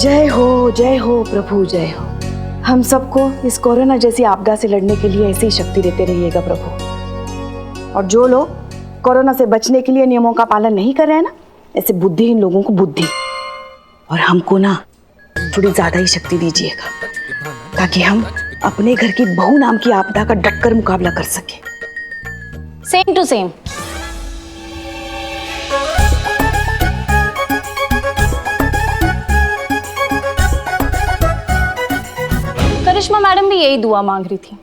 जय हो प्रभु, जय हो। हम सबको इस कोरोना जैसी आपदा से लड़ने के लिए ऐसी शक्ति देते रहिएगा प्रभु। और जो लोग कोरोना से बचने के लिए नियमों का पालन नहीं कर रहे हैं ना, ऐसे बुद्धिहीन लोगों को बुद्धि और हमको ना थोड़ी ज्यादा ही शक्ति दीजिएगा, ताकि हम अपने घर की बहू नाम की आपदा का डटकर मुकाबला कर सके। Same to same. Karishma madam भी यही दुआ मांग रही थी,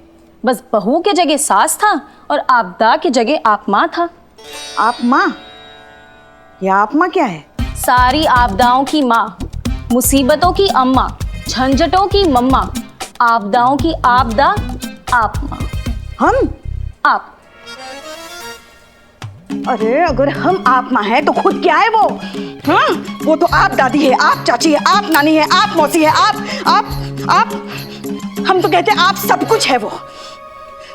बस बहू के जगह सास था और आपदा के जगह आप माँ था। आप माँ? या आप माँ क्या है? सारी आपदाओं की माँ, मुसीबतों की अम्मा, झंझटों की मम्मा, आपदाओं की आपदा आप माँ। हम? आप। अरे अगर हम आप माँ हैं तो खुद क्या है वो? हाँ, वो तो आप दादी है, आप चाची है, आप नानी है, आप मौसी है, आप हम तो कहते हैं आप सब कुछ है वो।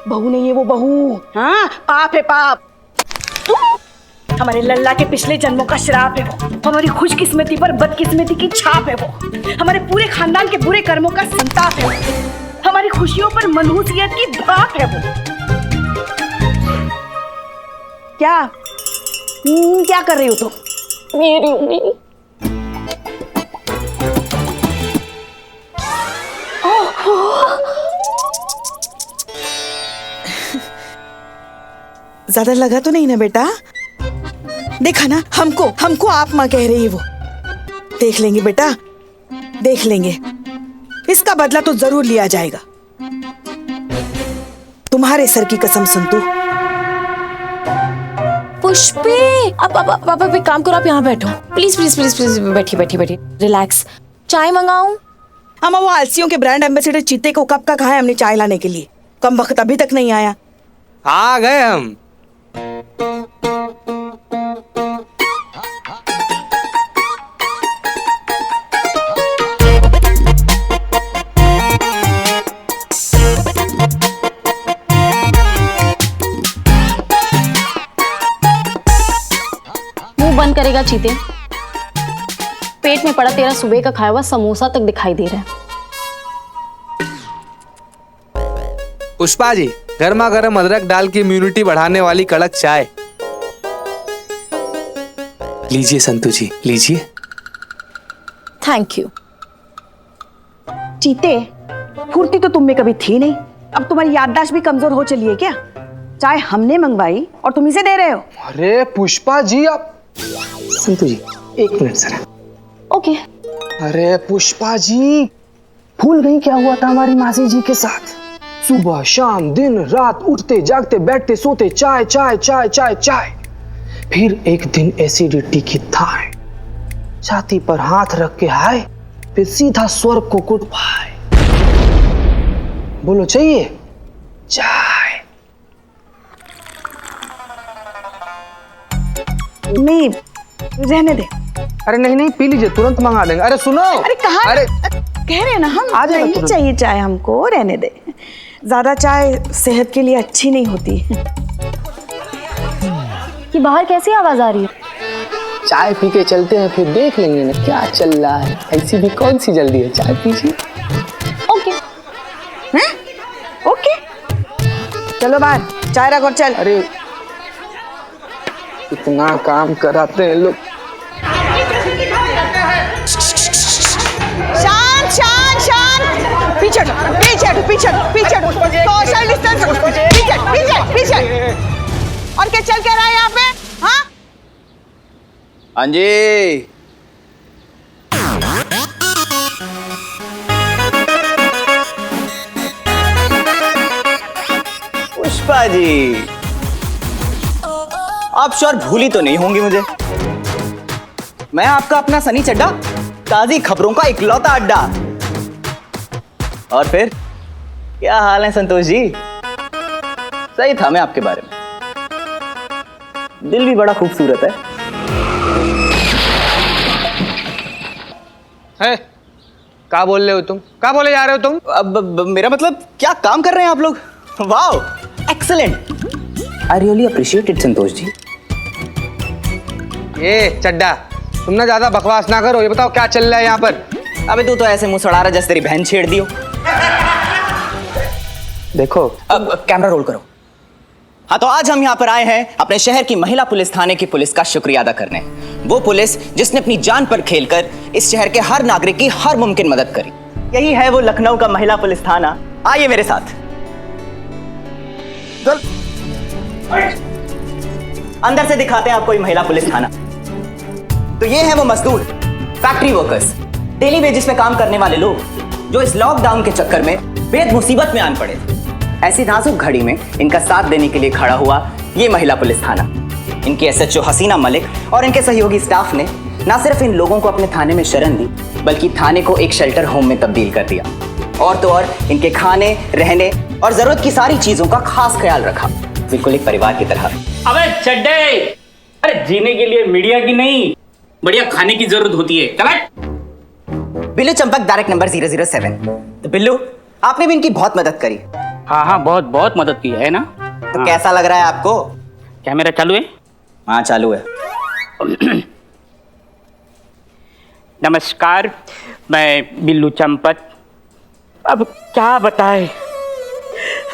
बहू नहीं है वो बहू, हाँ, पाप है पाप। हमारे लल्ला के पिछले जन्मों का श्राप है वो। हमारी खुशकिस्मती पर बदकिस्मती की छाप है वो। हमारे पूरे खानदान के बुरे कर्मों का संताप है वो। हमारी खुशियों पर मनहूसियत की भाप है वो। क्या कर रही हो तुम? मेरी उम्मीद। ज्यादा लगा तो नहीं ना बेटा? देखा ना, हमको आप माँ कह रही है वो। देख लेंगे बेटा, देख लेंगे, इसका बदला तो जरूर लिया जाएगा। तुम्हारे सर की कसम संतू। पुष्पे, अब एक काम करो, आप यहाँ बैठो प्लीज प्लीज प्लीज प्लीज। बैठिए रिलैक्स। चाय मंगाऊं? अम्मा वो आलसियों के ब्रांड एम्बेसडर चीते को कब का कहा है हमने चाय लाने के लिए? कम वक्त अभी तक नहीं आया। आ गए हम। मुंह बंद करेगा चीते? पेट में पड़ा तेरा सुबह का खाया हुआ समोसा तक दिखाई दे रहा है। पुष्पा जी, गर्मा गर्म अदरक डाल के इम्यूनिटी बढ़ाने वाली कड़क चाय लीजिए संतू जी, लीजिए। Thank you. चीते, फुर्ती तो तुम में कभी थी नहीं, अब तुम्हारी याददाश्त भी कमजोर हो चली है क्या? चाय हमने मंगवाई और तुम इसे दे रहे हो? अरे पुष्पा जी, आप संतू जी एक मिनट सर। ओके। अरे पुष्पा जी, भूल गई क्या हुआ था हमारी मासी जी के साथ? सुबह शाम दिन रात उठते जागते बैठते सोते चाय चाय चाय चाय चाय। फिर एक दिन एसिडिटी की थाह, छाती पर हाथ रख के हाय, फिर सीधा स्वर्ग को कुट पाए। बोलो चाहिए चाय? नहीं, रहने दे। अरे नहीं नहीं, पी लीजिए, तुरंत मंगा देंगे। अरे सुनो, अरे कहाँ? अरे कह रहे हैं ना हम, आ जाएगा नहीं तुरंत। चाहिए चाय हमको, रहने दे। ज्यादा चाय सेहत के लिए अच्छी नहीं होती। कि बाहर कैसी आवाज आ रही है? चाय पी के चलते हैं, फिर देख लेंगे ना क्या चल रहा है। ऐसी भी कौन सी जल्दी है, चाय पीजिए। ओके। हैं? ओके, चलो बाहर, चाय रख और चल। अरे इतना काम कराते हैं लोग। शांत शांत शांत, पीछे सोशल डिस्टेंस, पीछे। और क्या चल क्या रहा है यहाँ पे? हाँ, हाँ जी। पुष्पा जी, आप श्योर भूली तो नहीं होंगी मुझे? मैं आपका अपना सनी चड्डा, ताजी खबरों का इकलौता अड्डा। और फिर क्या हाल है संतोष जी? सही था मैं आपके बारे में, दिल भी बड़ा खूबसूरत है। क्या बोल रहे हो तुम? क्या बोले जा रहे हो तुम? अब मेरा मतलब, क्या काम कर रहे हैं आप लोग? Wow, excellent, I really appreciate it Santosh ji. ये चड्डा, तुम ना ज्यादा बकवास ना करो, ये बताओ क्या चल रहा है यहाँ पर? अबे तू तो ऐसे मुंह सड़ा रहा जैसे तेरी बहन छेड़ दियो। देखो अब कैमरा रोल करो। हाँ, तो आज हम यहाँ पर आए हैं अपने शहर की महिला पुलिस थाने की पुलिस का शुक्रिया अदा करने। वो पुलिस जिसने अपनी जान पर खेलकर इस शहर के हर नागरिक की हर मुमकिन मदद करी। यही है वो लखनऊ का महिला पुलिस थाना। आइए मेरे साथ। चल। अंदर से दिखाते हैं आपको ये महिला पुलिस थाना। तो ये है वो मजदूर, फैक्ट्री वर्कर्स, डेली वेजेस पे काम करने वाले लोग जो इस लॉकडाउन के चक्कर में बेहद मुसीबत में आन पड़े थे। ऐसी नाजुक घड़ी में इनका साथ देने के लिए खड़ा हुआ ये महिला पुलिस थाना। इनकी एसएचओ हसीना मलिक और इनके सहयोगी स्टाफ ने न सिर्फ इन लोगों को अपने थाने में शरण दी, बल्कि थाने को एक शेल्टर होम में तब्दील कर दिया। और तो और इनके खाने, रहने और जरूरत की सारी चीजों का खास ख्याल रखा, बिल्कुल एक परिवार की तरह। अबे चड्डे, अरे जीने के लिए मीडिया की नहीं, बढ़िया खाने की जरूरत होती है। Billu Champak, direct number 007। तो बिल्लू, आपने भी इनकी बहुत मदद करी। हाँ हाँ, बहुत बहुत मदद की है ना। तो कैसा लग रहा है आपको? कैमरा चालू है? हाँ चालू है। नमस्कार, मैं बिल्लू चंपक। अब क्या बताए,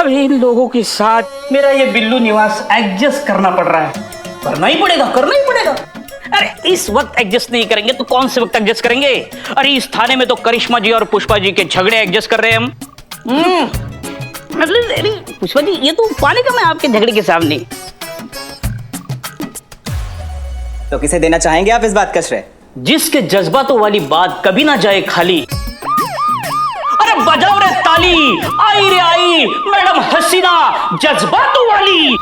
अब इन लोगों के साथ मेरा ये बिल्लू निवास एडजस्ट करना पड़ रहा है। करना ही पड़ेगा, करना ही पड़ेगा। अरे इस वक्त एडजस्ट नहीं करेंगे तो कौन से वक्त एडजस्ट करेंगे? अरे इस थाने में तो करिश्मा जी और पुष्पा जी के झगड़े एडजस्ट कर रहे हैं हम। मतलब अरे पुष्पा जी, ये तो पानी कम है आपके झगड़े के सामने। तो किसे देना चाहेंगे आप इस बात का श्रेय? जिसके जज्बातों वाली बात कभी ना जाए खाली। अरे बजाओ रे ताली, आई रे आई मैडम हसीना जज्बातों वाली।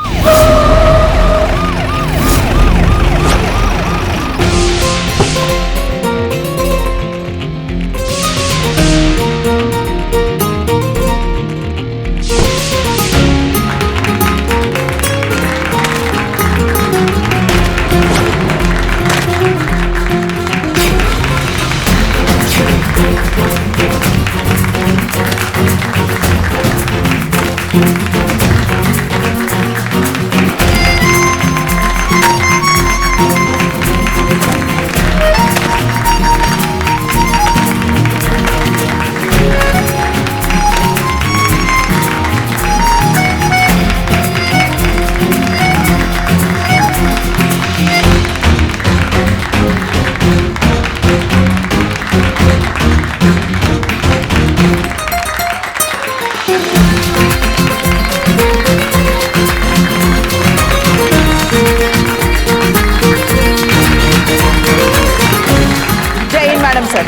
Madam sir.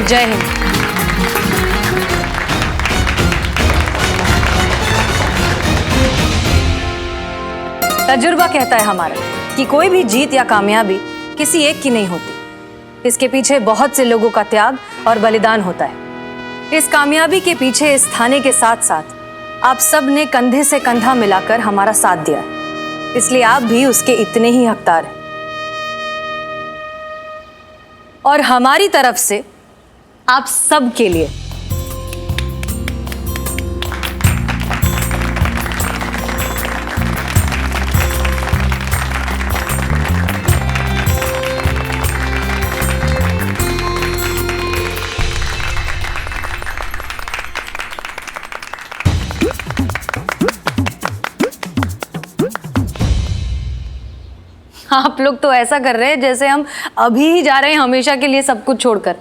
जय हिंद। तजुर्बा कहता है हमारा कि कोई भी जीत या कामयाबी किसी एक की नहीं होती। इसके पीछे बहुत से लोगों का त्याग और बलिदान होता है। इस कामयाबी के पीछे इस थाने के साथ साथ आप सब ने कंधे से कंधा मिलाकर हमारा साथ दिया है, इसलिए आप भी उसके इतने ही हकदार हैं। और हमारी तरफ से आप सब के लिए आप लोग तो ऐसा कर रहे हैं जैसे हम अभी ही जा रहे हैं हमेशा के लिए सब कुछ छोड़कर।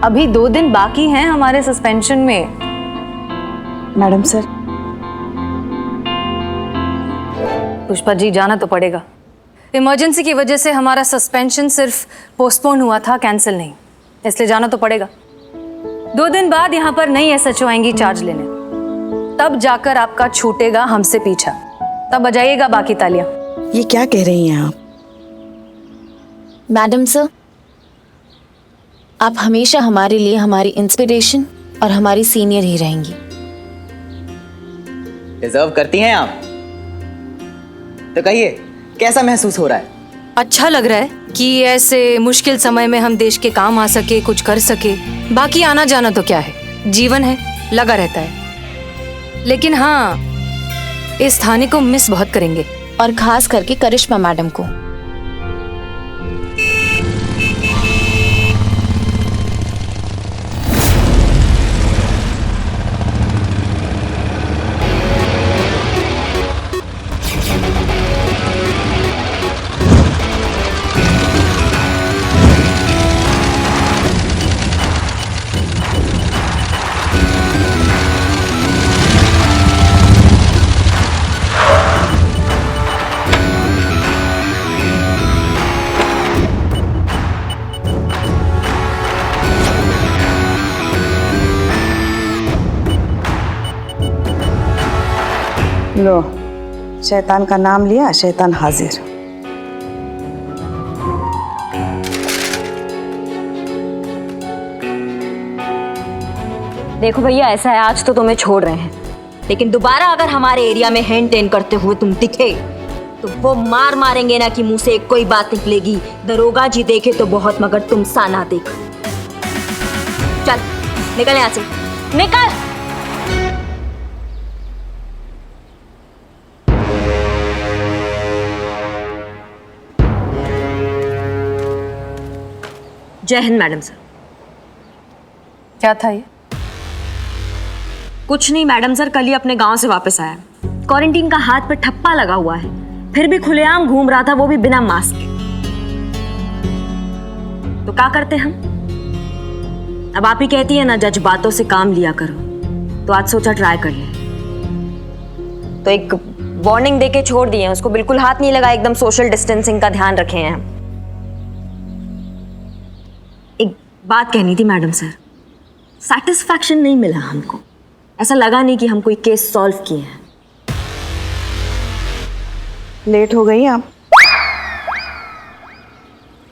अभी 2 दिन बाकी हैं हमारे सस्पेंशन में। मैडम सर, पुष्पा जी, जाना तो पड़ेगा। इमरजेंसी की वजह से हमारा सस्पेंशन सिर्फ पोस्टपोन हुआ था, कैंसिल नहीं, इसलिए जाना तो पड़ेगा। 2 दिन बाद यहाँ पर नई एसएचओ आएंगी चार्ज लेने, तब जाकर आपका छूटेगा हमसे पीछा, तब बजाइएगा बाकी तालियां। ये क्या कह रही हैं आप? मैडम सर, आप हमेशा हमारे लिए हमारी इंस्पिरेशन और हमारी सीनियर ही रहेंगी। डिजर्व करती हैं आप। तो कहिए, कैसा महसूस हो रहा है? अच्छा लग रहा है कि ऐसे मुश्किल समय में हम देश के काम आ सके, कुछ कर सके। बाकी आना जाना तो क्या है, जीवन है, लगा रहता है। लेकिन हाँ, इस थाने को मिस बहुत करेंगे, और खास करके करिश्मा मैडम को। लो, शैतान का नाम लिया, शैतान हाजिर। देखो भैया, ऐसा है, आज तो तुम्हें छोड़ रहे हैं, लेकिन दोबारा अगर हमारे एरिया में हैंड टेन करते हुए तुम दिखे तो वो मार मारेंगे ना कि मुंह से कोई बात निकलेगी। दरोगा जी देखे तो बहुत, मगर तुम सा ना देख। चल निकल यहाँ से, निकल। जय हिंद मैडम सर। क्या था ये? कुछ नहीं मैडम सर, कल ही अपने गांव से वापस आया। क्वारंटीन का हाथ पे ठप्पा लगा हुआ है, फिर भी खुलेआम घूम रहा था, वो भी बिना मास्क के। तो क्या करते हम? अब आप ही कहती है ना, जज्बातों से काम लिया करो, तो आज सोचा ट्राई कर ले। तो एक वार्निंग देके छोड़ दिए, उसको बिल्कुल हाथ नहीं लगा, एकदम सोशल डिस्टेंसिंग का ध्यान रखे हैं। एक बात कहनी थी मैडम सर, सेटिस्फैक्शन नहीं मिला हमको, ऐसा लगा नहीं कि हम कोई केस सॉल्व किए हैं। लेट हो गई आप।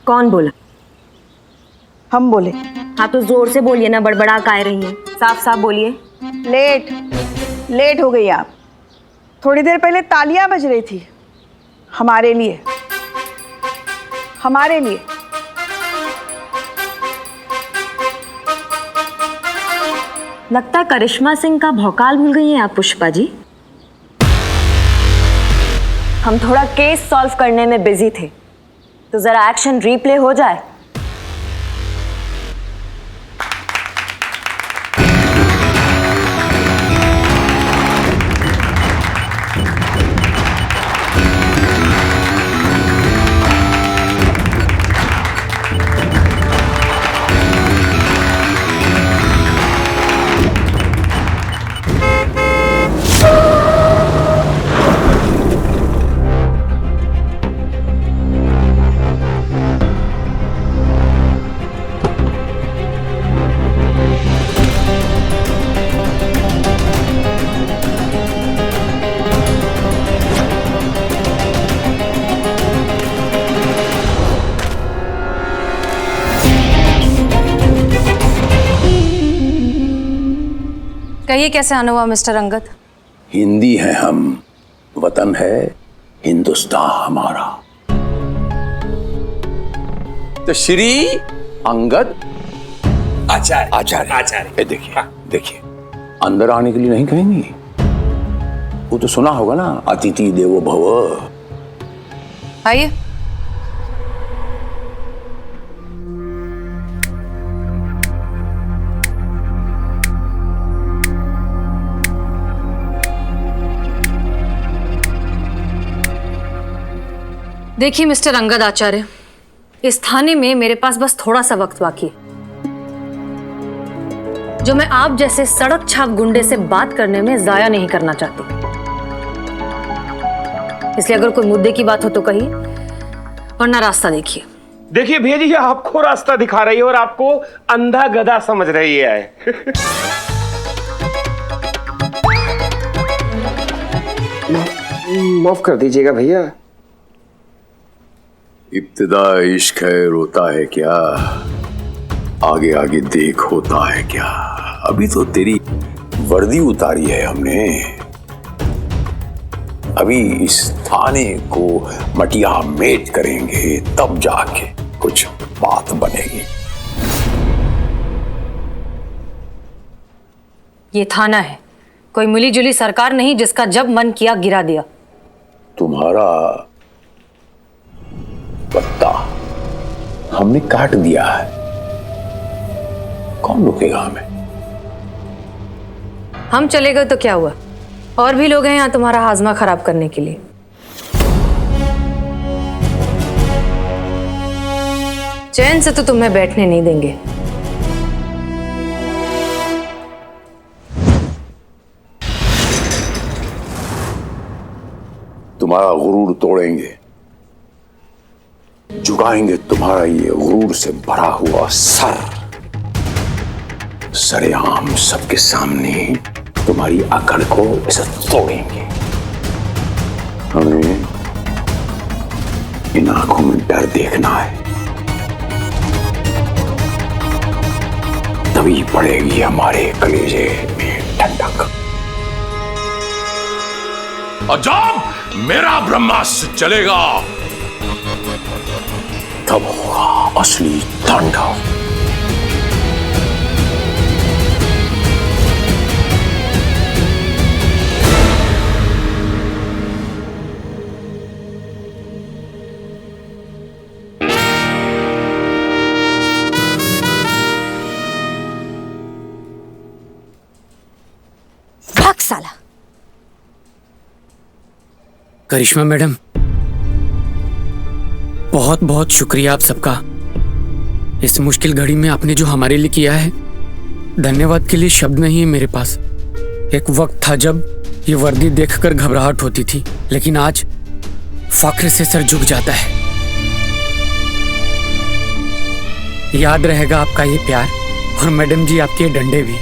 कौन बोला? हम बोले। हाँ तो जोर से बोलिए ना, बड़बड़ा काहे रही हैं, साफ साफ बोलिए। लेट हो गई आप। थोड़ी देर पहले तालियां बज रही थी हमारे लिए। लगता है करिश्मा सिंह का भौकाल भूल गई हैं आप पुष्पा जी। हम थोड़ा केस सॉल्व करने में बिजी थे, तो जरा एक्शन रिप्ले हो जाए। कहिए कैसे आना हुआ मिस्टर अंगद? हिंदी है हम, वतन है हिंदुस्तान हमारा। तो श्री अंगद आचार्य देखिए अंदर आने के लिए नहीं कहेंगी? वो तो सुना होगा ना, अतिथि देवो भव। आइए। देखिए मिस्टर अंगद आचार्य, इस थाने में मेरे पास बस थोड़ा सा वक्त बाकी है, जो मैं आप जैसे सड़क छाप गुंडे से बात करने में जाया नहीं करना चाहती। इसलिए अगर कोई मुद्दे की बात हो तो कहिए, वरना रास्ता देखिए। देखिए भैया जी, आपको रास्ता दिखा रही है और आपको अंधा गधा समझ रही है। माफ कर दीजिएगा भैया। इब्तिदा इश्क है, रोता है क्या, आगे आगे देख होता है क्या। अभी तो तेरी वर्दी उतारी है हमने, अभी इस थाने को मटिया मेट करेंगे, तब जाके कुछ बात बनेगी। ये थाना है, कोई मिली जुली सरकार नहीं जिसका जब मन किया गिरा दिया। तुम्हारा पत्ता हमने काट दिया है, कौन रुकेगा हमें? हम चले गए तो क्या हुआ, और भी लोग हैं यहाँ तुम्हारा हाजमा खराब करने के लिए। चैन से तो तुम्हें बैठने नहीं देंगे। तुम्हारा गुरूर तोड़ेंगे, झुकाएंगे तुम्हारा ये गुरूर से भरा हुआ सर, सरेआम सबके सामने तुम्हारी अकड़ को इसे तोड़ेंगे। हमें इन आंखों में डर देखना है, तभी पड़ेगी हमारे कलेजे में ठंडक। और जब मेरा ब्रह्मास्त्र चलेगा तब होगा असली तांडव। भाग साला। करिश्मा मैडम, बहुत बहुत शुक्रिया आप सबका। इस मुश्किल घड़ी में आपने जो हमारे लिए किया है, धन्यवाद के लिए शब्द नहीं है मेरे पास। एक वक्त था जब ये वर्दी देखकर घबराहट होती थी, लेकिन आज फख्र से सर झुक जाता है। याद रहेगा आपका ये प्यार, और मैडम जी आपके डंडे भी।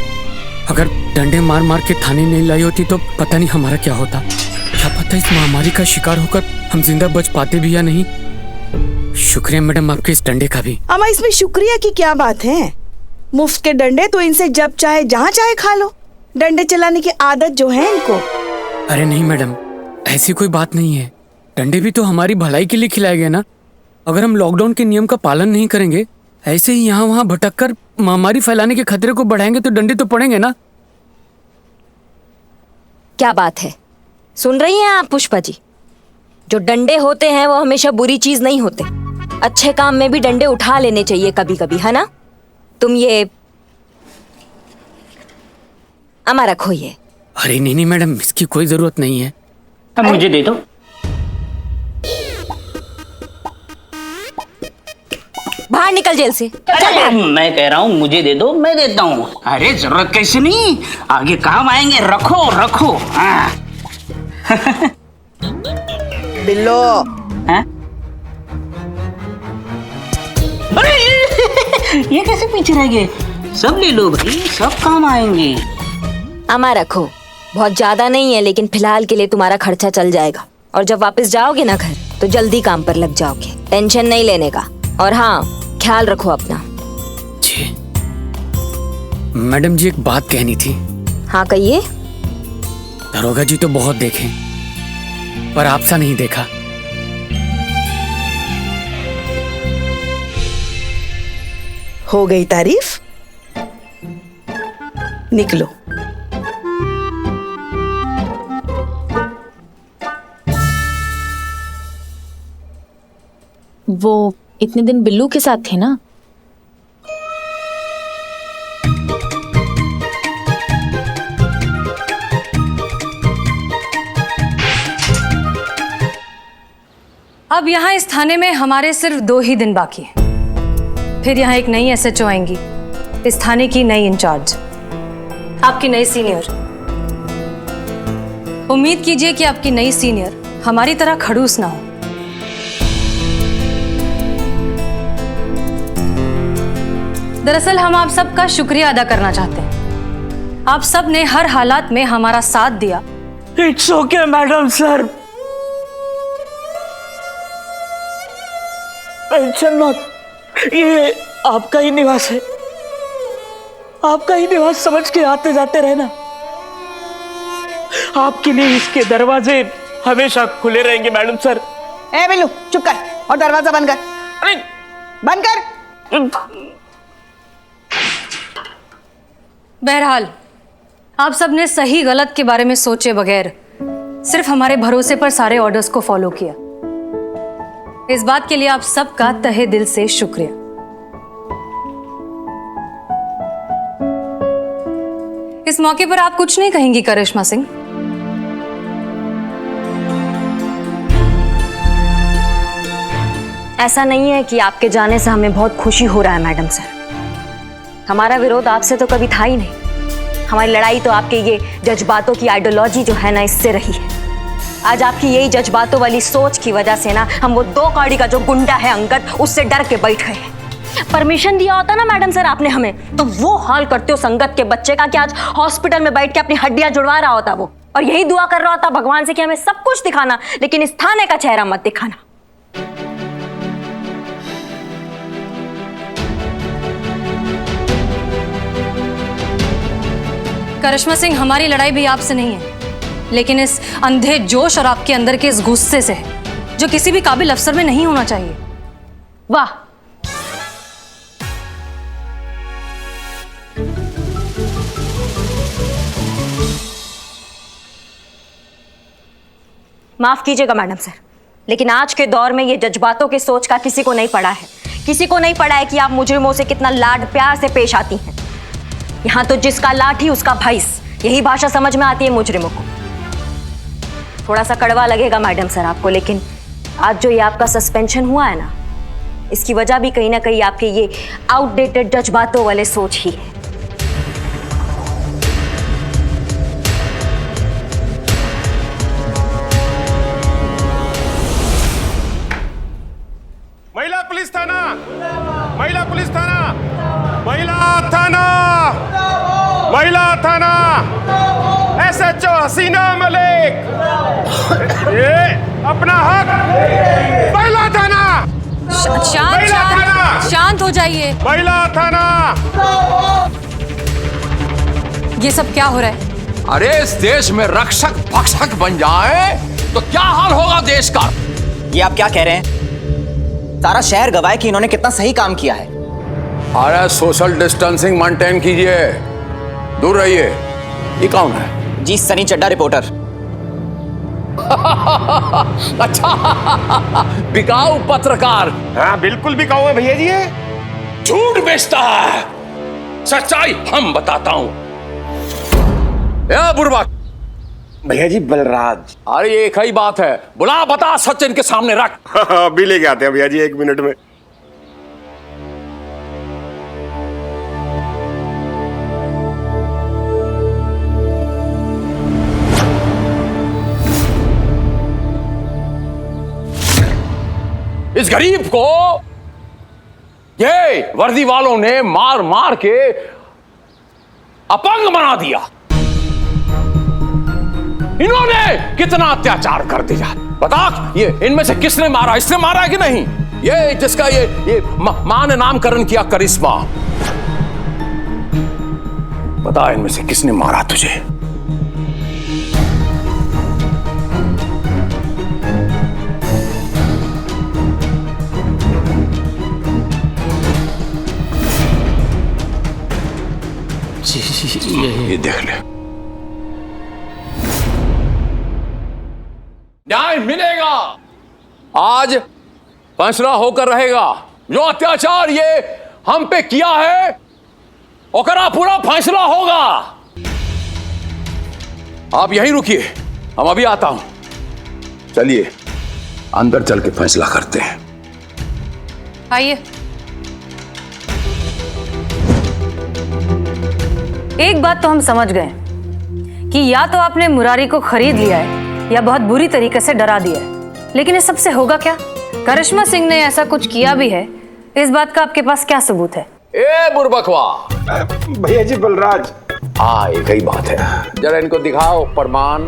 अगर डंडे मार मार के थाने नहीं लाई होती तो पता नहीं हमारा क्या होता। क्या पता इस महामारी का शिकार होकर हम जिंदा बच पाते भी या नहीं। शुक्रिया मैडम आपके इस डंडे का भी। अम्मा, इसमें शुक्रिया की क्या बात है? मुफ्त के डंडे तो इनसे जब चाहे जहाँ चाहे खा लो। डंडे चलाने की आदत जो है इनको। अरे नहीं मैडम, ऐसी कोई बात नहीं है। डंडे भी तो हमारी भलाई के लिए खिलाए गए ना। अगर हम लॉकडाउन के नियम का पालन नहीं करेंगे, ऐसे ही यहाँ वहाँ भटक कर महामारी फैलाने के खतरे को बढ़ाएंगे तो डंडे तो पड़ेंगे ना। क्या बात है, सुन रही हैं आप पुष्पा जी? जो डंडे होते हैं वो हमेशा बुरी चीज नहीं होते। अच्छे काम में भी डंडे उठा लेने चाहिए कभी कभी, है ना? तुम ये अमा रखो ये। अरे नहीं नहीं मैडम, इसकी कोई जरूरत नहीं है। अब मुझे दे दो। बाहर निकल जेल से। अरे मैं कह रहा हूँ मुझे दे दो, मैं देता हूँ। अरे जरूरत कैसे नहीं, आगे काम आएंगे। रखो रखो। बिल्लो। हाँ? अरे ये कैसे पीछे रह गए? सब ले लो भाई, सब काम आएंगे। अमा रखो, बहुत ज्यादा नहीं है, लेकिन फिलहाल के लिए तुम्हारा खर्चा चल जाएगा। और जब वापस जाओगे ना घर तो जल्दी काम पर लग जाओगे। टेंशन नहीं लेने का। और हाँ, ख्याल रखो अपना। जी मैडम जी, एक बात कहनी थी। हाँ कहिए। दरोगा जी तो बहुत देखे, पर आपसा नहीं देखा। हो गई तारीफ? निकलो। वो इतने दिन बिल्लू के साथ थे ना? अब यहाँ इस थाने में हमारे सिर्फ 2 ही दिन बाकी हैं। फिर यहाँ एक नई SHO आएंगी, इस थाने की नई इंचार्ज, आपकी नई सीनियर। उम्मीद कीजिए कि आपकी नई सीनियर हमारी तरह खड़ूस ना हो। दरअसल हम आप सबका शुक्रिया अदा करना चाहते हैं। आप सब ने हर हालात में हमारा साथ दिया। It's okay madam sir, tension मत। ये आपका ही निवास है, आपका ही निवास समझ के आते जाते रहना। आपके लिए इसके दरवाजे हमेशा खुले रहेंगे मैडम सर। ए बिल्लू, चुप कर और दरवाजा बंद कर। अरे बंद कर। बहरहाल आप सब ने सही गलत के बारे में सोचे बगैर सिर्फ हमारे भरोसे पर सारे ऑर्डर्स को फॉलो किया। इस बात के लिए आप सबका तहे दिल से शुक्रिया। इस मौके पर आप कुछ नहीं कहेंगी करिश्मा सिंह? ऐसा नहीं है कि आपके जाने से हमें बहुत खुशी हो रहा है मैडम सर। हमारा विरोध आपसे तो कभी था ही नहीं। हमारी लड़ाई तो आपके ये जज्बातों की आइडियोलॉजी जो है ना, इससे रही है। आज आपकी यही जज्बातों वाली सोच की वजह से ना हम वो 2 कौड़ी का जो गुंडा है अंगद, उससे डर के बैठ गए हैं। परमिशन दिया होता ना मैडम सर आपने हमें, तो वो हाल करते हो संगत के बच्चे का कि आज हॉस्पिटल में बैठ के अपनी हड्डियां जुड़वा रहा होता वो। और यही दुआ कर रहा था भगवान से कि हमें सब कुछ दिखाना, लेकिन इस थाने का चेहरा मत दिखाना। करिश्मा सिंह, हमारी लड़ाई भी आपसे नहीं है, लेकिन इस अंधे जोश और आपके अंदर के इस गुस्से से है, जो किसी भी काबिल अफसर में नहीं होना चाहिए। वाह, माफ कीजिएगा मैडम सर, लेकिन आज के दौर में ये जज्बातों की सोच का किसी को नहीं पड़ा है। किसी को नहीं पड़ा है कि आप मुजरिमों से कितना लाड प्यार से पेश आती हैं। यहाँ तो जिसका लाठी उसका भैंस, यही भाषा समझ में आती है मुजरिमों को। थोड़ा सा कड़वा लगेगा मैडम सर आपको, लेकिन आज जो ये आपका सस्पेंशन हुआ है ना, इसकी वजह भी कहीं ना कहीं आपके ये आउटडेटेड जज्बातों वाले सोच ही है। महिला पुलिस थाना, महिला पुलिस थाना, महिला थाना, महिला थाना, SHO हसीना मलिक, ये अपना हक। महिला थाना, शांत हो जाइए। महिला थाना। ये सब क्या हो रहा है? अरे इस देश में रक्षक भक्षक बन जाए तो क्या हाल होगा देश का। ये आप क्या कह रहे हैं? सारा शहर गवाह है कि इन्होंने कितना सही काम किया है। अरे सोशल डिस्टेंसिंग मेंटेन कीजिए, दूर रहिए। ये कौन है? जी सनी चड्डा रिपोर्टर। अच्छा, बिकाऊ पत्रकार। हाँ बिल्कुल बिकाऊ है भैया जी। ये झूठ बेचता है, सच्चाई हम बताता हूं। बुरबक भैया जी बलराज। अरे एक ही बात है, बुला बता सच इनके सामने रख। अभी लेके आते हैं भैया जी, 1 मिनट में। इस गरीब को ये वर्दी वालों ने मार मार के अपंग बना दिया। इन्होंने कितना अत्याचार कर दिया। बता, ये इनमें से किसने मारा? इसने मारा है कि नहीं? ये जिसका ये मां ने नामकरण किया करिश्मा, बता इनमें से किसने मारा तुझे? ये देख ले, न्याय मिलेगा। आज फैसला होकर रहेगा। जो अत्याचार ये हम पे किया है ओकरा पूरा फैसला होगा। आप यहीं रुकिए, हम अभी आता हूं। चलिए अंदर चल के फैसला करते हैं। आइए। एक बात तो हम समझ गए कि या तो आपने मुरारी को खरीद लिया है या बहुत बुरी तरीके से डरा दिया है, लेकिन इस सबसे होगा क्या? करिश्मा सिंह ने ऐसा कुछ किया भी है, इस बात का आपके पास क्या सबूत है? ए बुरबकवा। भैया जी बलराज। हाँ एक ही बात है, जरा इनको दिखाओ प्रमाण।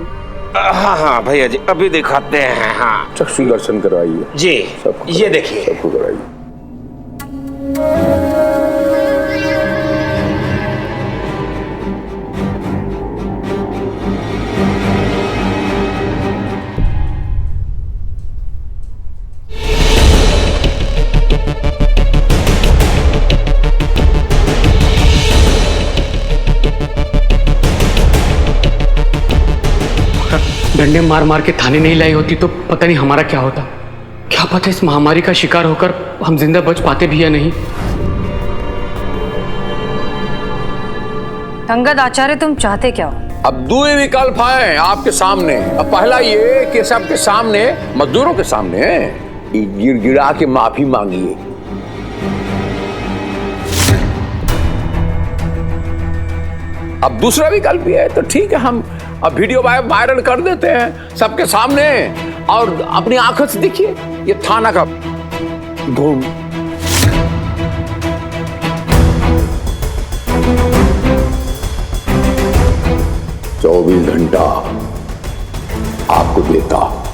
हाँ हाँ भैया जी अभी दिखाते हैं। हाँ चक्षु दर्शन करवाइए जी, ये देखिए। सबको कराइए। डंडे मार मार के थाने नहीं लाई होती तो पता नहीं हमारा क्या होता। क्या पता इस महामारी का शिकार होकर हम जिंदा बच पाते भी या नहीं। अंगद आचार्य, तुम चाहते क्या हो? अब दो ही विकल्प हैं आपके सामने। अब पहला ये कि सबके सामने, मजदूरों के सामने गिड़गिड़ा के माफी मांगिए। अब दूसरा विकल्प ये है तो ठीक है, हम अब वीडियो वायरल कर देते हैं सबके सामने और अपनी आंखों से देखिए ये थाना का धूम। चौबीस घंटा आपको देता हूं।